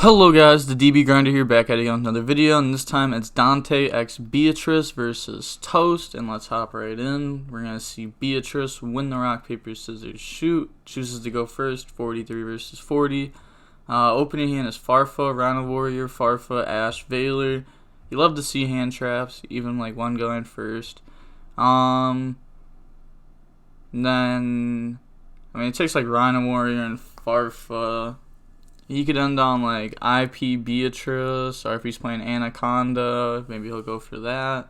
Hello guys, the DB Grinder here, back at it on another video, and this time it's Dante x Beatrice versus Toast, and let's hop right in. We're going to see Beatrice win the rock, paper, scissors, shoot, chooses to go first, 43 versus 40. Opening hand is Farfa, Rhino Warrior, Farfa, Ash, Veiler. You love to see hand traps, even like one going first. Then, it takes like Rhino Warrior and Farfa. He could end on like IP Beatrice, or if he's playing Anaconda, maybe he'll go for that.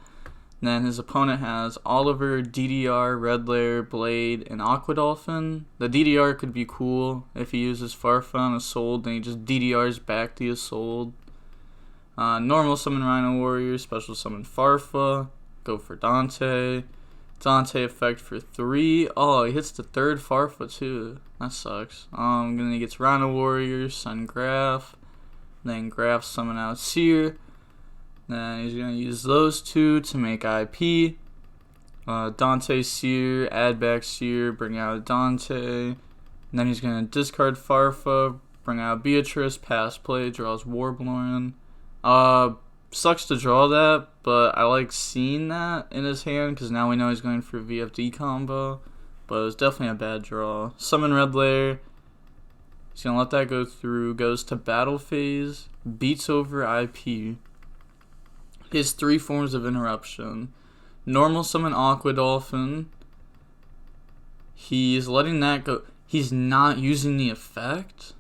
And then his opponent has Oliver, DDR, Red Lair, Blade, and Aqua Dolphin. The DDR could be cool if he uses Farfa on a Sold, then he just DDRs back to his Sold. Normal summon Rhino Warrior, special summon Farfa, go for Dante. Dante effect for 3. Oh, he hits the third Farfa too. That sucks. Then he gets Rhino Warrior, Sun Graph, then Graph summon out Seer. Then he's gonna use those two to make IP. Dante Seer, add back Seer, bring out Dante. And then he's gonna discard Farfa, bring out Beatrice, pass play, draws Warblorin. Sucks to draw that, but I like seeing that in his hand because now we know he's going for a VFD combo. But it was definitely a bad draw. Summon Red Lair. He's going to let that go through. Goes to battle phase. Beats over IP. He has 3 forms of interruption. Normal summon Aqua Dolphin. He's letting that go. He's not using the effect.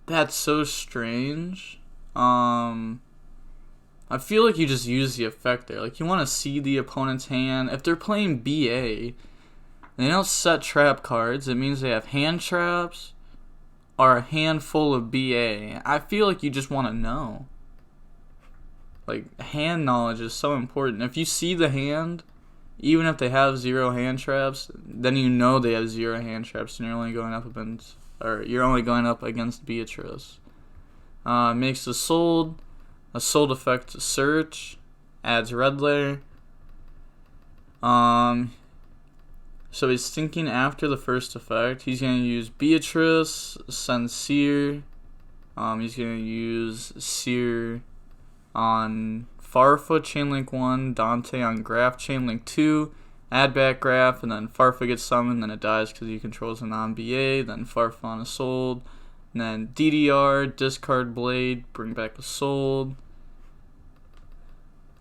That's so strange. I feel like you just use the effect there. Like, you want to see the opponent's hand. If they're playing BA, they don't set trap cards. It means they have hand traps or a handful of BA. I feel like you just want to know. Like, hand knowledge is so important. If you see the hand, even if they have 0 hand traps, then you know they have 0 hand traps, and you're only going up against Beatrice. Makes a Sold effect to search, adds Red Lair. So he's thinking after the first effect. He's gonna use Beatrice, send Seer. He's gonna use Seer on Farfa, Chainlink 1, Dante on Graph, Chainlink 2, add back Graph, and then Farfa gets summoned, then it dies because he controls a non-BA, then Farfa on a Sold. And then DDR, discard Blade, bring back a Sold.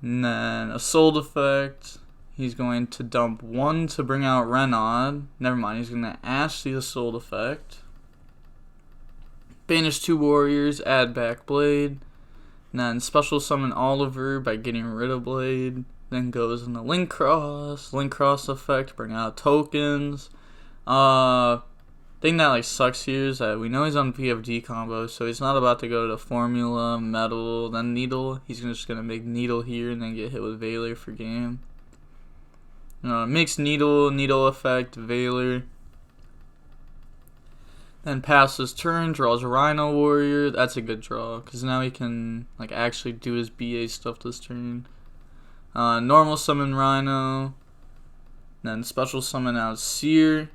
And then a Sold effect. He's going to dump 1 to bring out Renaud. Never mind, he's going to Ash the Sold effect. Banish 2 warriors, add back Blade. And then special summon Oliver by getting rid of Blade. Then goes into Link Cross effect, bring out tokens. Thing that like sucks here is that we know he's on PFD combo, so he's not about to go to Formula, Metal, then Needle. He's just gonna make Needle here and then get hit with Veiler for game. Makes Needle effect, Veiler. Then passes turn, draws a Rhino Warrior. That's a good draw because now he can like actually do his BA stuff this turn. Normal summon Rhino, then special summon out Seer.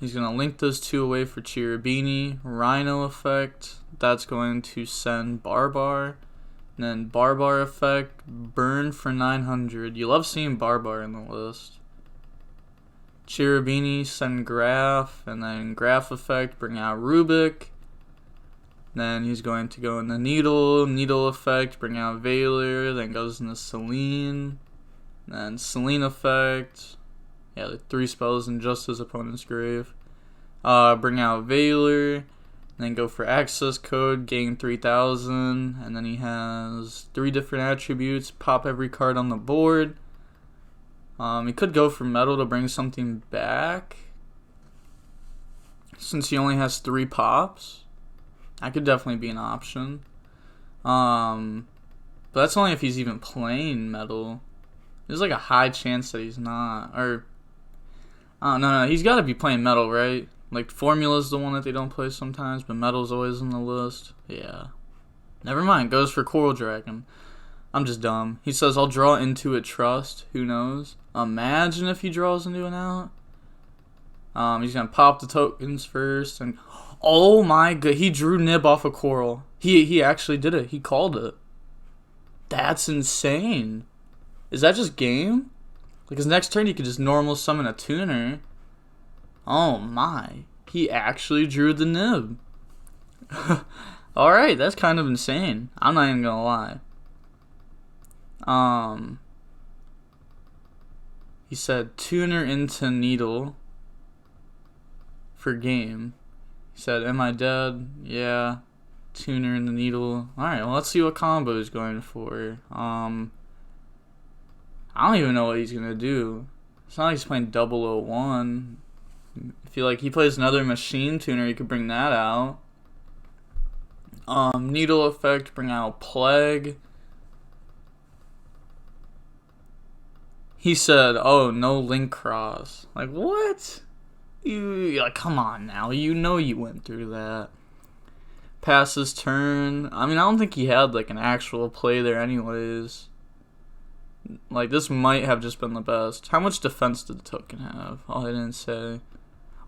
He's going to link those 2 away for Cherubini. Rhino effect. That's going to send Barbar. And then Barbar effect. Burn for 900. You love seeing Barbar in the list. Cherubini, send Graph. And then Graph effect. Bring out Rubik. Then he's going to go in the Needle. Needle effect. Bring out Veiler. Then goes into Selene. Then Selene effect. Yeah, the 3 spells in just his opponent's grave. Bring out Veiler, then go for access code, gain 3000, and then he has 3 different attributes, pop every card on the board. He could go for Metal to bring something back. Since he only has 3 pops, that could definitely be an option. But that's only if he's even playing Metal. There's like a high chance that he's not, or no, he's got to be playing Metal, right? Like, Formula's the one that they don't play sometimes, but Metal's always on the list. Yeah. Never mind, goes for Coral Dragon. I'm just dumb. He says, I'll draw into it Trust. Who knows? Imagine if he draws into an out. He's going to pop the tokens first. And Oh my god, he drew Nib off a coral. He actually did it. He called it. That's insane. Is that just game? Like his next turn he could just normal summon a tuner. Oh my. He actually drew the Nib. Alright, that's kind of insane. I'm not even gonna lie. He said tuner into needle for game. He said, am I dead? Yeah. Tuner in the needle. Alright, well let's see what combo he's going for. I don't even know what he's gonna do. It's not like he's playing 001. I feel like he plays another machine tuner, he could bring that out. Needle effect, bring out Plague. He said, oh, no link cross. Like, what? Like, come on now. You know you went through that. Pass his turn. I mean, I don't think he had, like, an actual play there anyways. Like, this might have just been the best. How much defense did the token have? Oh, I didn't say.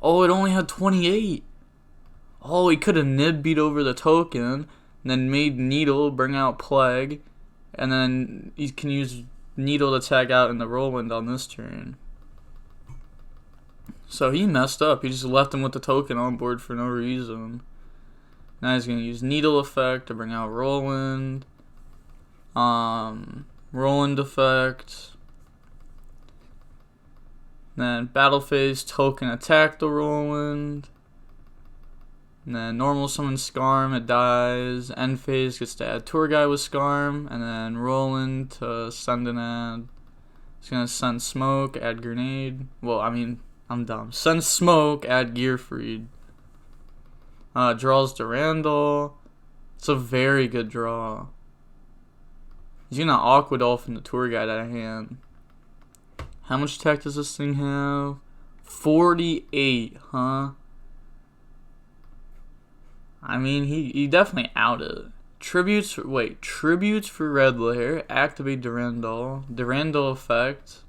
Oh, it only had 28. Oh, he could have Nib beat over the token, and then made Needle bring out Plague, and then he can use Needle to tag out in the Whirlwind on this turn. So he messed up. He just left him with the token on board for no reason. Now he's going to use Needle effect to bring out Whirlwind. Whirlwind effect. Then battle phase token attack the Whirlwind. And then normal summon Scarm, it dies. End phase gets to add Tour Guide with Scarm. And then Roland to send an ad. It's going to send Smoke, add Grenade. Well, I mean, I'm dumb. Send Smoke, add Gearfried. Draws Durandal. It's a very good draw. He's going to Aqua Dolphin the Tour Guide out of hand. How much tech does this thing have? 48, huh? I mean, he definitely outed. Tributes for Red Lair. Activate Durandal. Durandal effect.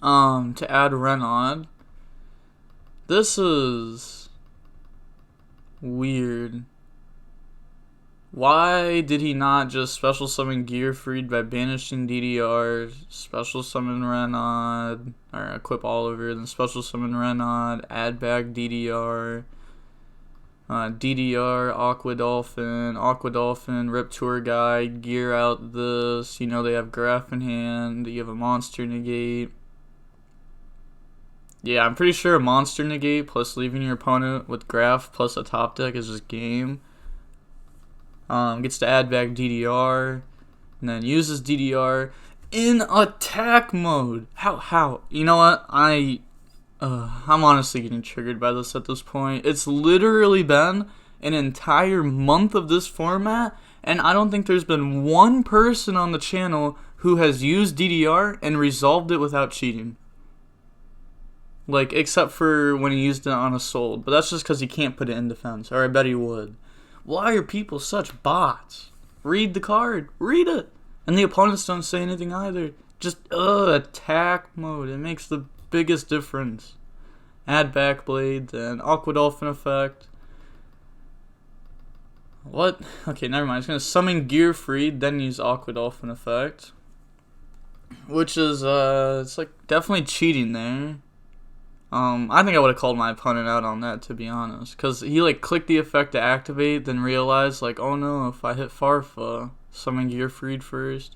To add Renaud. This is weird. Why did he not just special summon Gearfried by banishing DDR, special summon Renaud, or equip Oliver, then special summon Renaud, add back DDR, DDR, Aqua Dolphin, Rip Tour Guide, gear out this, you know they have Graph in hand, you have a monster negate. Yeah, I'm pretty sure a monster negate plus leaving your opponent with Graph plus a top deck is just game. Gets to add back DDR, and then uses DDR in attack mode. How? You know what? I'm honestly getting triggered by this at this point. It's literally been an entire month of this format, and I don't think there's been one person on the channel who has used DDR and resolved it without cheating. Like, except for when he used it on a sold, but that's just because he can't put it in defense, or I bet he would. Why are people such bots? Read the card. Read it. And the opponents don't say anything either. Just, attack mode. It makes the biggest difference. Add Backblade, then Aqua Dolphin effect. What? Okay, never mind. It's going to summon Gearfried, then use Aqua Dolphin effect. Which is, it's like definitely cheating there. I think I would have called my opponent out on that, to be honest. Because he, like, clicked the effect to activate, then realized, like, oh no, if I hit Farfa, summon Gearfried first.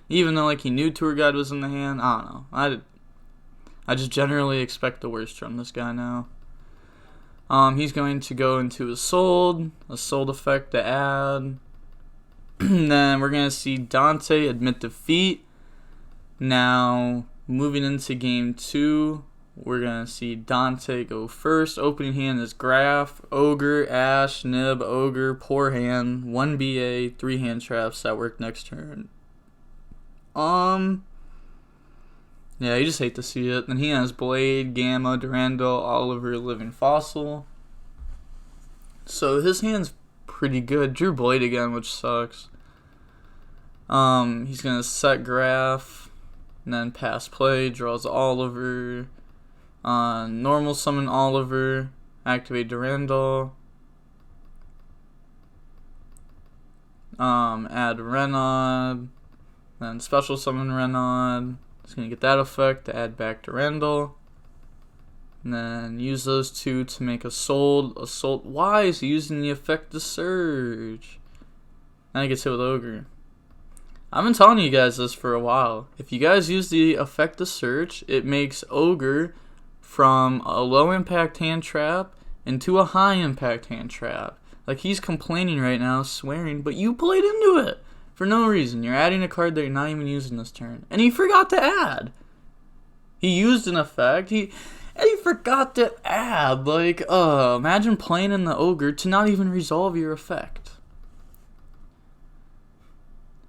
Even though, like, he knew Tour Guide was in the hand. I don't know. I just generally expect the worst from this guy now. He's going to go into a sold effect to add. Then we're going to see Dante admit defeat. Now, moving into game 2. We're going to see Dante go first. Opening hand is Graph, Ogre, Ash, Nib, Ogre, Poor Hand, 1 BA, 3 hand traps that work next turn. Yeah, you just hate to see it. Then he has Blade, Gamma, Durandal, Oliver, Living Fossil. So his hand's pretty good. Drew Blade again, which sucks. He's going to set Graph, and then pass play, draws Oliver. Normal summon Oliver, activate Durandal. Add Renaud. Then special summon Renaud. It's going to get that effect to add back Durandal. And then use those two to make Assault. Assault. Why is he using the effect to Surge? Now he gets hit with Ogre. I've been telling you guys this for a while. If you guys use the effect to Surge, it makes Ogre from a low impact hand trap into a high impact hand trap. Like, he's complaining right now, swearing, but you played into it for no reason. You're adding a card that you're not even using this turn. And he forgot to add. He used an effect. He forgot to add. Like, imagine playing in the Ogre to not even resolve your effect.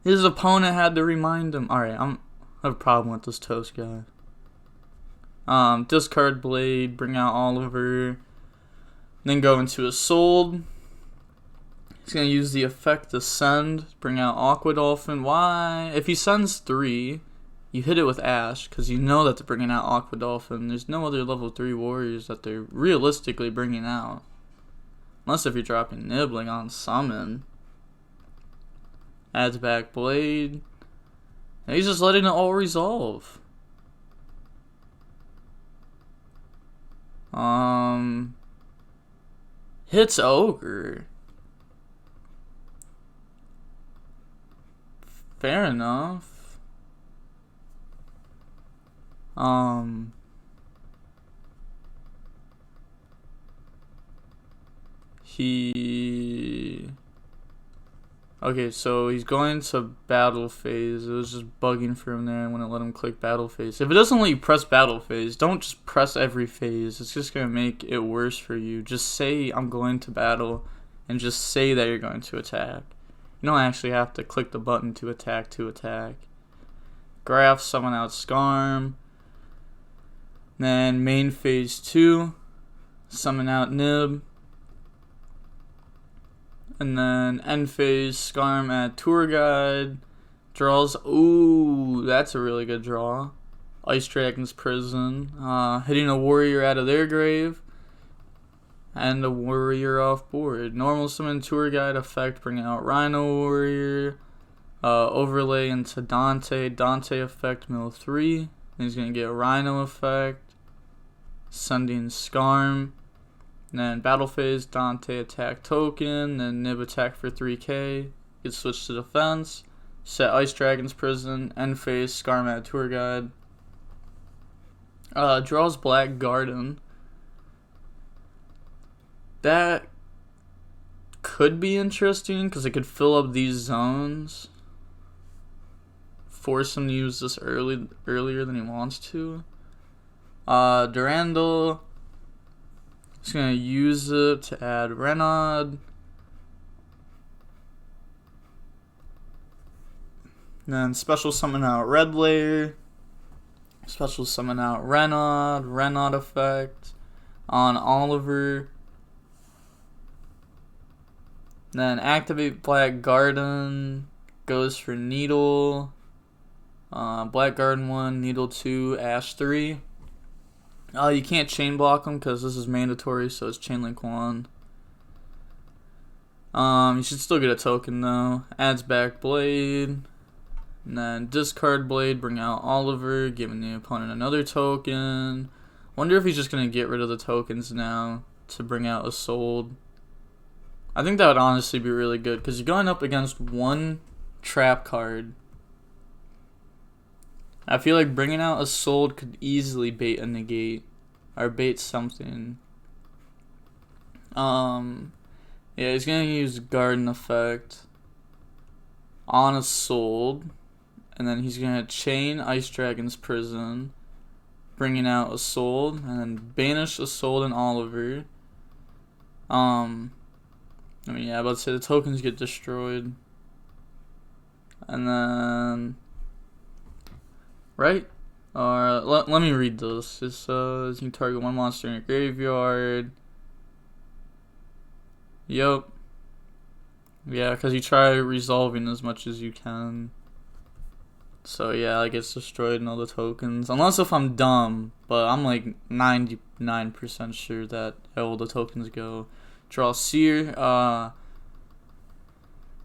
His opponent had to remind him. Alright, I have a problem with this Toast guy. Discard Blade, bring out Oliver. Then go into Assault. He's going to use the effect to send, bring out Aqua Dolphin. Why? If he sends 3, you hit it with Ash, because you know that they're bringing out Aqua Dolphin. There's no other level 3 warriors that they're realistically bringing out. Unless if you're dropping Nibbling on Summon. Adds back Blade. And he's just letting it all resolve. Hits Ogre. Fair enough. Okay, so he's going to battle phase. It was just bugging for him there when it let him click battle phase. If it doesn't let you press battle phase, don't just press every phase. It's just going to make it worse for you. Just say, I'm going to battle, and just say that you're going to attack. You don't actually have to click the button to attack Graph, summon out Skarm. Then main phase 2, summon out Nib. And then end phase, Skarm at Tour Guide. Draws, ooh, that's a really good draw. Ice Dragon's Prison. Hitting a warrior out of their grave. And a warrior off board. Normal summon Tour Guide effect, bringing out Rhino Warrior. Overlay into Dante. Dante effect, mill 3. Then he's going to get a Rhino effect. Sending Skarm. And then battle phase, Dante attack token, then Nib attack for 3k. Gets switched to defense. Set Ice Dragon's Prison, end phase, Skarm at Tour Guide. Draws Black Garden. That could be interesting because it could fill up these zones. Force him to use this earlier than he wants to. Durandal. Just going to use it to add Renaud. Then special summon out Red Layer. Special summon out Renaud. Renaud effect on Oliver. Then activate Black Garden. Goes for Needle. Black Garden 1, Needle 2, Ash 3. You can't chain block them because this is mandatory, so it's chain link 1. You should still get a token though. Adds back Blade. And then discard Blade, bring out Oliver, giving the opponent another token. Wonder if he's just going to get rid of the tokens now to bring out Assault. I think that would honestly be really good because you're going up against one trap card. I feel like bringing out Assault could easily bait a negate or bait something. Yeah, he's gonna use Garden effect on Assault, and then he's gonna chain Ice Dragon's Prison, bringing out Assault, and then banish Assault and Oliver. I mean, yeah, about to say the tokens get destroyed, and then. Right? Let me read this. It says you can target one monster in your graveyard. Yup. Yeah, because you try resolving as much as you can. So yeah, it gets destroyed in all the tokens. Unless if I'm dumb, but I'm like 99% sure that all the tokens go. Draw Seer.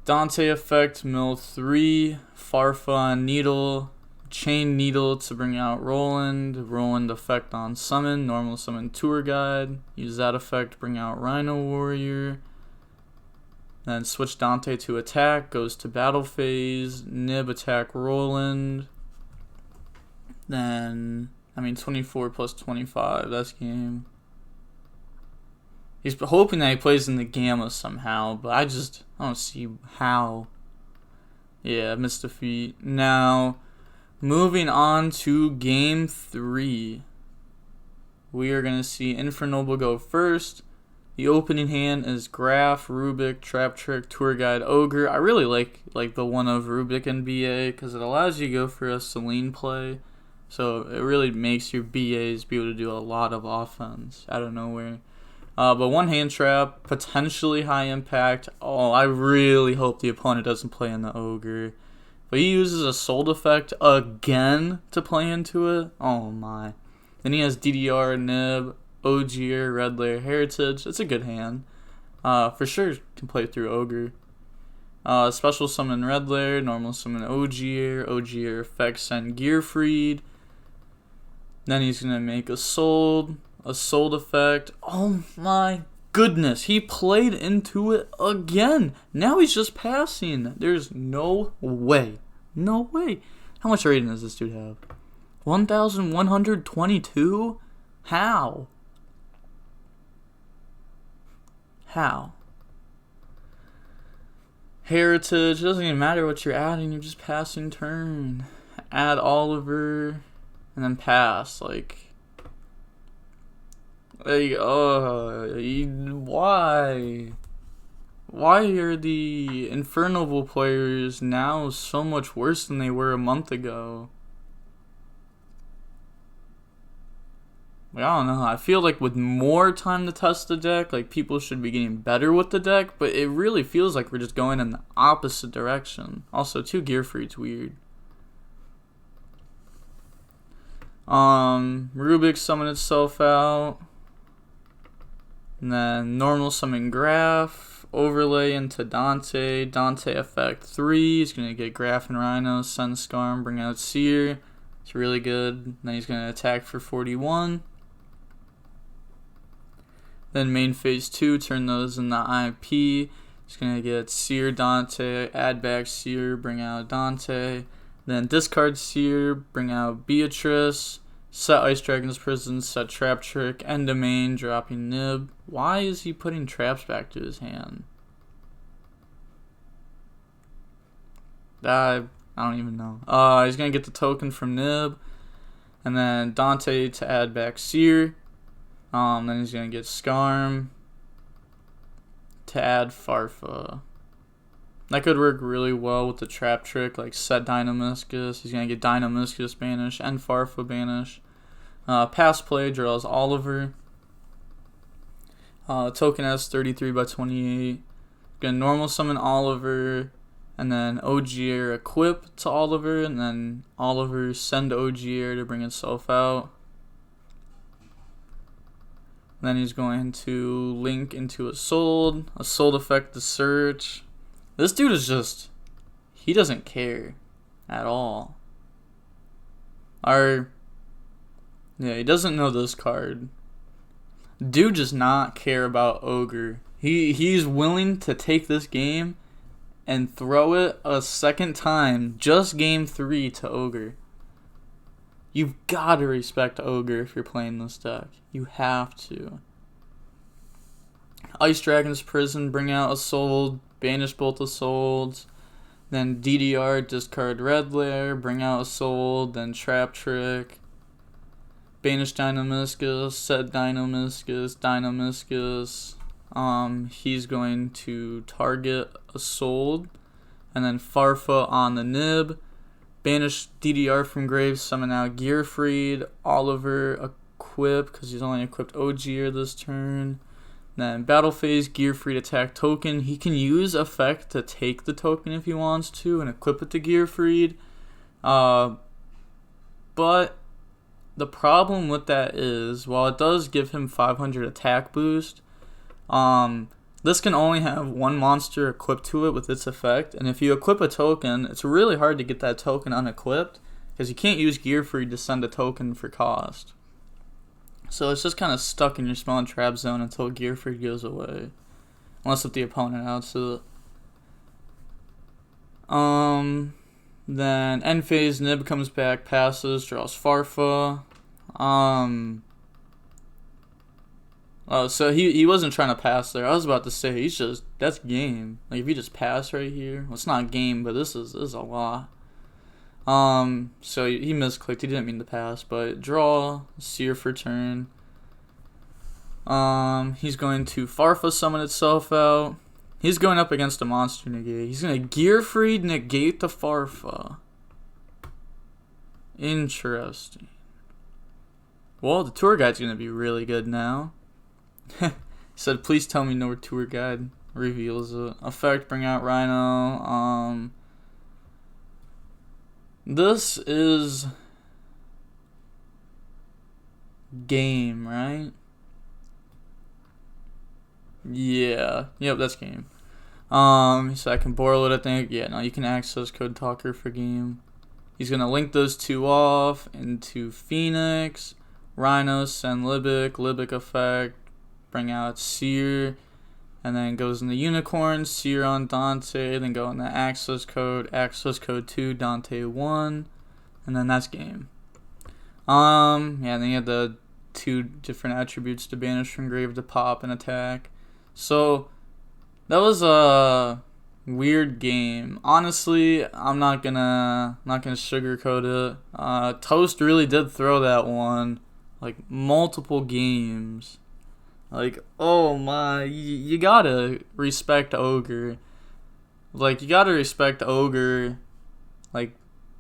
Dante effect, mill 3. Farfa on Needle. Chain Needle to bring out Roland. Roland effect on Summon. Normal Summon Tour Guide. Use that effect, bring out Rhino Warrior. Then switch Dante to attack, goes to battle phase, Nib attack Roland. Then, 24 plus 25, that's game. He's hoping that he plays in the Gamma somehow, but I don't see how. Yeah, missed defeat. Now, moving on to game 3. We are going to see Infernoble go first. The opening hand is Graph, Rubik, Trap Trick, Tour Guide, Ogre. I really like the one of Rubik and BA because it allows you to go for a Celine play. So it really makes your BAs be able to do a lot of offense out of nowhere. But one hand trap, potentially high impact. Oh, I really hope the opponent doesn't play in the Ogre. But he uses a Soul Effect again to play into it. Oh my. Then he has DDR, Nib, Ogier, Red Layer, Heritage. It's a good hand. For sure can play through Ogre. Special summon Red Layer, normal summon Ogier, Ogier effect send Gearfried. Then he's gonna make a Soul effect. Oh my goodness, he played into it again. Now he's just passing. There's no way. No way. How much rating does this dude have? 1,122? How? How? Heritage, doesn't even matter what you're adding, you're just passing turn. Add Oliver, and then pass, like... why? Why are the Infernoble players now so much worse than they were a month ago? Like, I don't know. I feel like with more time to test the deck, like people should be getting better with the deck, but it really feels like we're just going in the opposite direction. Also, 2 Gearfried's weird. Rubik summon itself out. And then normal summon Graph, overlay into Dante. Dante effect 3. He's gonna get Graph and Rhino, send Scarm, bring out Seer. It's really good. Then he's gonna attack for 41. Then main phase 2, turn those in the IP. He's gonna get Seer, Dante, add back Seer, bring out Dante. Then discard Seer, bring out Beatrice. Set Ice Dragon's Prison, set Trap Trick, end domain, dropping Nib. Why is he putting traps back to his hand? I don't even know. He's going to get the token from Nib. And then Dante to add back Seer. Then he's going to get Scarm to add Farfa. That could work really well with the Trap Trick, like set Dynamiscus. He's going to get Dynamiscus banish and Farfa banish. Pass play, draws Oliver. Token has 33 by 28. Going to normal summon Oliver. And then Ogier equip to Oliver. And then Oliver send Ogier to bring itself out. Then he's going to link into a soul effect to search. This dude is just, he doesn't care at all. Yeah, he doesn't know this card. Dude does not care about Ogre. He's willing to take this game and throw it a second time, just game 3 to Ogre. You've got to respect Ogre if you're playing this deck. You have to. Ice Dragon's Prison, bring out a soul, banish both the souls. Then DDR, discard Red Layer, bring out a soul, then Trap Trick. Banish Dynamiscus, set Dynamiscus. He's going to target a soul, and then Farfa on the Nib. Banish DDR from grave, summon out Gearfried, Oliver equip, because he's only equipped Ogier this turn. Then battle phase, Gearfried attack token. He can use effect to take the token if he wants to and equip it to Gearfried. But the problem with that is, while it does give him 500 attack boost, this can only have one monster equipped to it with its effect, and if you equip a token, it's really hard to get that token unequipped, because you can't use Gear Free to send a token for cost. So it's just kind of stuck in your spell and trap zone until Gear Free goes away, unless if the opponent outs it. Then end phase, Nib comes back, passes, draws Farfa. Oh, so he wasn't trying to pass there. I was about to say, that's game. Like, if you just pass right here, well, it's not game, but this is a lot. So he misclicked. He didn't mean to pass, but draw, Seer for turn. He's going to Farfa summon itself out. He's going up against a monster negate. He's going to Gear Free negate the Farfa. Interesting. Well, the tour guide's going to be really good now. He said, please tell me no tour guide reveals it. Effect, bring out Rhino. This is game, right? Yeah. Yep, that's game. So I can borrow it, I think. Yeah, no, you can access Code Talker for game. He's going to link those two off into Phoenix. Rhino, send Libic effect. Bring out Seer, and then goes in the Unicorn, Seer on Dante, then go in the access code 2, Dante 1, and then that's game. Yeah, then you have the 2 different attributes to banish from grave, to pop and attack. So that was a weird game. Honestly, I'm not gonna sugarcoat it. Toast really did throw that one like multiple games. Like, oh my, you gotta respect Ogre. Like, you gotta respect Ogre, like,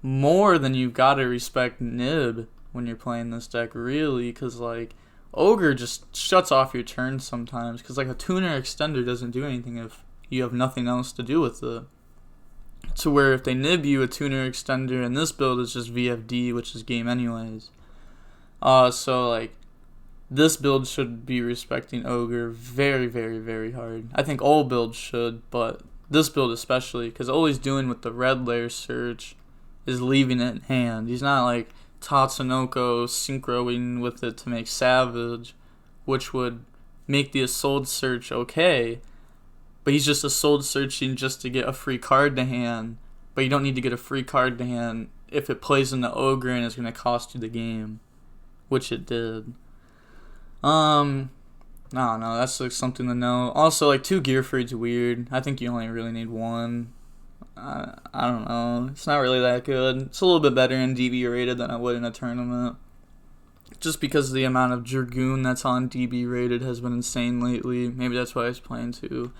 more than you gotta respect Nib when you're playing this deck, really, because, like, Ogre just shuts off your turn sometimes, because, like, a tuner extender doesn't do anything if you have nothing else to do with it. To where if they Nib you a tuner extender, and this build is just VFD, which is game anyways. So, like, this build should be respecting Ogre very, very, very hard. I think all builds should, but this build especially, because all he's doing with the red layer search is leaving it in hand. He's not like Tatsunoko synchroing with it to make Savage, which would make the Assault search okay, but he's just Assault searching just to get a free card to hand, but you don't need to get a free card to hand if it plays into Ogre and is going to cost you the game, which it did. I don't know, that's like something to know. Also, like, 2 Gear Free's weird. I think you only really need 1. I don't know. It's not really that good. It's a little bit better in DB rated than I would in a tournament. Just because the amount of Dragoon that's on DB rated has been insane lately. Maybe that's why I was playing too.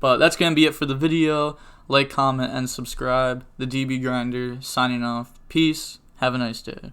But that's going to be it for the video. Like, comment, and subscribe. The DB Grinder signing off. Peace. Have a nice day.